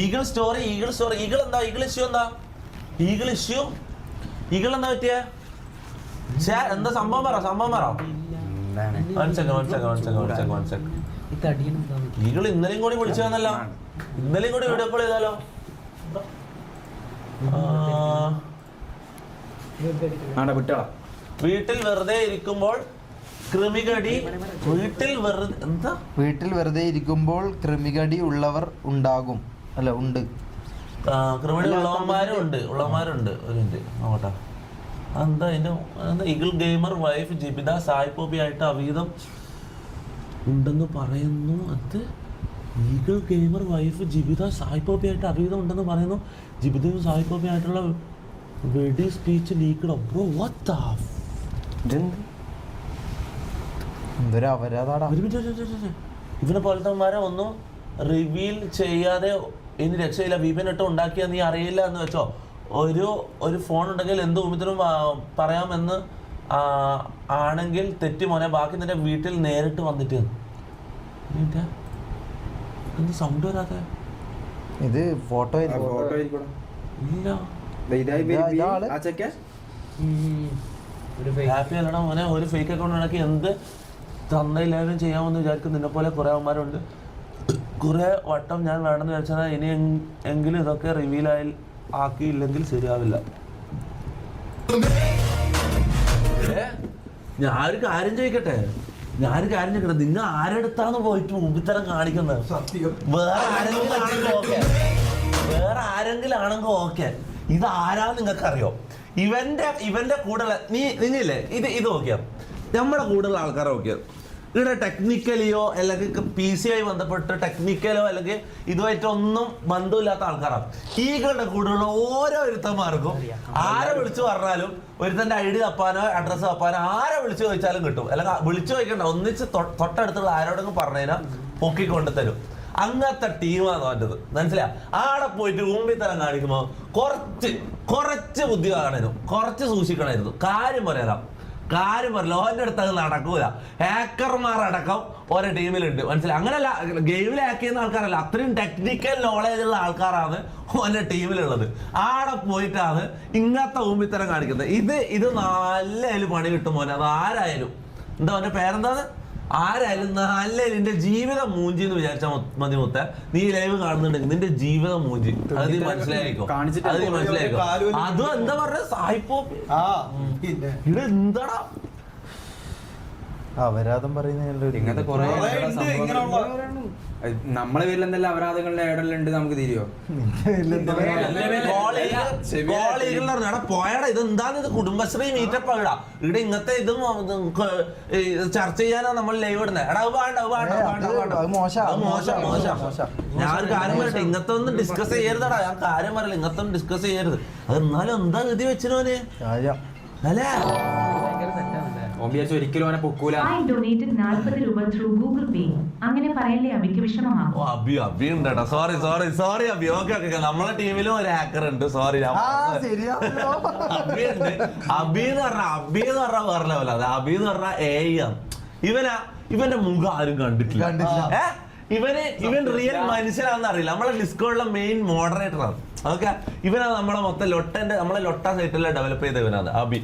Eagle story. Eagle എന്താ? Eagle എന്താ പറ്റിയ? എന്താ സംഭവം പറ. ഈഗിൾ ഇന്നലെയും കൂടി വിളിച്ചു വന്നല്ലോ. ഇന്നലെയും കൂടി വീഡിയോ കോൾ ചെയ്താലോ? വീട്ടിൽ വെറുതെ ഇരിക്കുമ്പോൾ കൃമികടി ഉള്ളവർ ഉണ്ടാകും. അല്ല, ഉണ്ട്. കൃമികടി ഉള്ളവന്മാരുണ്ട്. ഒരു മിനിറ്റ് നോക്കട്ടെ. എന്താ ഈഗിൾ ഗെയിമർ വൈഫ് ജിബിത സായിപ്പോപ്പി ആയിട്ട് അവീതം ഉണ്ടെന്ന് പറയുന്നു. അത് ഈഗിൾ ഗെയിമർ വൈഫ് ജിബിത സായിപ്പോപ്പി ആയിട്ട് അവീതം ഉണ്ടെന്ന് പറയുന്നു. ജിബിതയും സായിപ്പോപ്പി ആയിട്ടുള്ള വെഡി speech leaked. Bro what the ഇവനെ പോലത്തെമാരെ ഒന്നും റിവീൽ ചെയ്യാതെ ഇനി രക്ഷയില്ല. വിപിൻ ഇട്ട് ഉണ്ടാക്കിയാൽ നീ അറിയില്ല എന്ന് വെച്ചോ. ഒരു ഫോൺ ഉണ്ടെങ്കിൽ എന്ത് ഊമിത്തിനും പറയാമെന്ന് ആണെങ്കിൽ തെറ്റി മോനെ. ബാക്കി നിന്റെ വീട്ടിൽ നേരിട്ട് വന്നിട്ട് എന്ത് സൗണ്ട് വരാതെ? ഇത് ഫോട്ടോ ഇല്ല. ഹാപ്പി അല്ലടാ മോനെ. ഒരു ഫേക്ക് അക്കൗണ്ട് ഉണ്ടാക്കി എന്ത് തന്നയില്ലാരും ചെയ്യാമെന്ന് വിചാരിക്കും. നിന്നെ പോലെ കുറെ അവന്മാരുണ്ട്. കുറെ വട്ടം ഞാൻ വേണമെന്ന് വിചാരിച്ചാൽ ഇനി എങ്കിലും ഇതൊക്കെ റിവീൽ ആക്കിയില്ലെങ്കിൽ ശരിയാവില്ല. ഞാനൊരു കാര്യം ചോദിക്കട്ടെ. നിങ്ങൾ ആരെടുത്താണ് പോയിട്ട് മുമ്പിത്തരം കാണിക്കുന്നത്? വേറെ ആരെങ്കിലും ആണെങ്കിൽ ഓക്കെ. ഇത് ആരാന്ന് നിങ്ങൾക്കറിയോ? ഇവന്റെ കൂടെ നിങ്ങളില്ലേ ഇത് നോക്കിയാ നമ്മുടെ കൂടുതൽ ആൾക്കാരെ നോക്കിയാൽ ഇവിടെ ടെക്നിക്കലിയോ അല്ലെങ്കിൽ PC ആയി ബന്ധപ്പെട്ട് ടെക്നിക്കലോ അല്ലെങ്കിൽ ഇതുമായിട്ടൊന്നും ബന്ധമില്ലാത്ത ആൾക്കാരാണ്. ഈകളുടെ കൂടെയുള്ള ഓരോ ഒരുത്തന്മാർക്കും ആരെ വിളിച്ചു പറഞ്ഞാലും ഒരുത്തന്റെ ID തപ്പാനോ അഡ്രസ്സ് തപ്പാനോ ആരെ വിളിച്ചു ചോദിച്ചാലും കിട്ടും. അല്ലെങ്കിൽ വിളിച്ചു ചോദിക്കണ്ട, ഒന്നിച്ച് തൊട്ടടുത്തുള്ള ആരോടെങ്കിലും പറഞ്ഞതിനാ പൊക്കിക്കൊണ്ട് തരും. അങ്ങനത്തെ ടീമാണ് അവൻ്റെത്. മനസ്സിലാ? ആടെ പോയിട്ട് ഊമ്പിത്തരം കാണിക്കുമ്പോ കുറച്ച് ബുദ്ധി കാണാനും കുറച്ച് സൂക്ഷിക്കണമായിരുന്നു. കാര്യം പറയല ഓൻ്റെ അടുത്ത് അത് നടക്കൂല. ഹാക്കർമാരടക്കം ഓരോ ടീമിലുണ്ട്. മനസ്സിലായി? അങ്ങനല്ല, ഗെയിമിൽ ഹാക്ക് ചെയ്യുന്ന ആൾക്കാരല്ല, അത്രയും ടെക്നിക്കൽ നോളേജ് ഉള്ള ആൾക്കാരാണ് ഓൻ്റെ ടീമിലുള്ളത്. ആടെ പോയിട്ടാണ് ഇങ്ങനത്തെ ഊമ്പിത്തരം കാണിക്കുന്നത്. ഇത് നല്ല പണി കിട്ടും മോനെ. അത് ആരായാലും എന്താ അവൻ്റെ പേരെന്താണ്? ആരായാലും നല്ല നിന്റെ ജീവിതം മൂഞ്ചി എന്ന് വിചാരിച്ചാൽ മതി. മുത്ത നീ ലൈവ് കാണുന്നുണ്ടെങ്കിൽ നിന്റെ ജീവിതം മൂഞ്ചി. അത് നീ മനസ്സിലായിക്കോ. അതും എന്താ പറഞ്ഞ സായിപ്പോപ്പി ഇത് എന്താടാ അപരാധം പറയുന്ന ഇങ്ങനത്തെ കുറെ നമ്മളെ പേരിൽ എന്തെല്ലാം അപരാധങ്ങളുടെ ഇടലുണ്ട് നമുക്ക് തിരിയോ? പോയടാ. ഇത് എന്താന്ന്? ഇത് കുടുംബശ്രീ മീറ്റപ്പ് ആടാ. ഇവിടെ ഇങ്ങനത്തെ ഇതും ചർച്ച ചെയ്യാനാ നമ്മൾ ലൈവ് ഇടുന്നത്. എടാ ഞാൻ ഒരു കാര്യം പറയട്ടെ, ഇങ്ങനത്തെ ഒന്നും ഡിസ്കസ് ചെയ്യരുതടാ. ഞാൻ കാര്യം പറയില്ല, ഇങ്ങനത്തെ ഒന്നും ഡിസ്കസ് ചെയ്യരുത്. അത് എന്നാലും എന്താ ഗതി വെച്ചിനോന് അല്ലേ? ഒരിക്കലും അവനെ പൊക്കൂല. സോറി അബി. ഓക്കെ നമ്മളെ ടീമിലും ഒരു ഹാക്കർ ഉണ്ട്. സോറി അബി എന്ന് പറഞ്ഞ വേറെ ലെവല. അത് അബി എന്ന് പറഞ്ഞ AI ആണ്. ഇവന്റെ മുഖം ആരും കണ്ടിട്ടില്ല. ഇവൻ റിയൽ മനുഷ്യനാണെന്ന് അറിയില്ല. നമ്മളെ ഡിസ്കോഡിലെ മെയിൻ മോഡറേറ്റർ ആണ്. ഓക്കെ, ഇവനാണ് നമ്മളെ മൊത്തം നമ്മളെ ലൊട്ട സൈറ്റിലെ ഡെവലപ്പ് ചെയ്ത ഇവനാണ് അബി.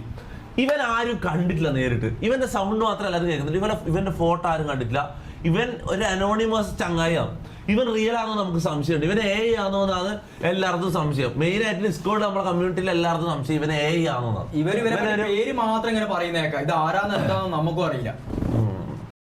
ഇവൻ ആരും കണ്ടിട്ടില്ല നേരിട്ട്. ഇവന്റെ സൗണ്ട് മാത്രമല്ല അത് കേൾക്കുന്നില്ല. ഇവന്റെ ഫോട്ടോ ആരും കണ്ടിട്ടില്ല. ഇവൻ ഒരു അനോണിമസ് ചങ്ങായിയാണ്. ഇവൻ റിയൽ ആണോ നമുക്ക് സംശയമുണ്ട്. ഇവൻ AI ആണോ എന്നാണ് എല്ലാവർക്കും സംശയം. മെയിൻ ആയിട്ട് ഡിസ്കോഡ് നമ്മുടെ കമ്മ്യൂണിറ്റിയിൽ എല്ലാവർക്കും സംശയം ഇവൻ AI ആണോ എന്നാണ്. ഇവര് പേര് മാത്രം ഇങ്ങനെ പറയുന്നേക്കാം. ഇത് ആരാന്ന് എന്താണെന്ന് നമുക്കും അറിയില്ല.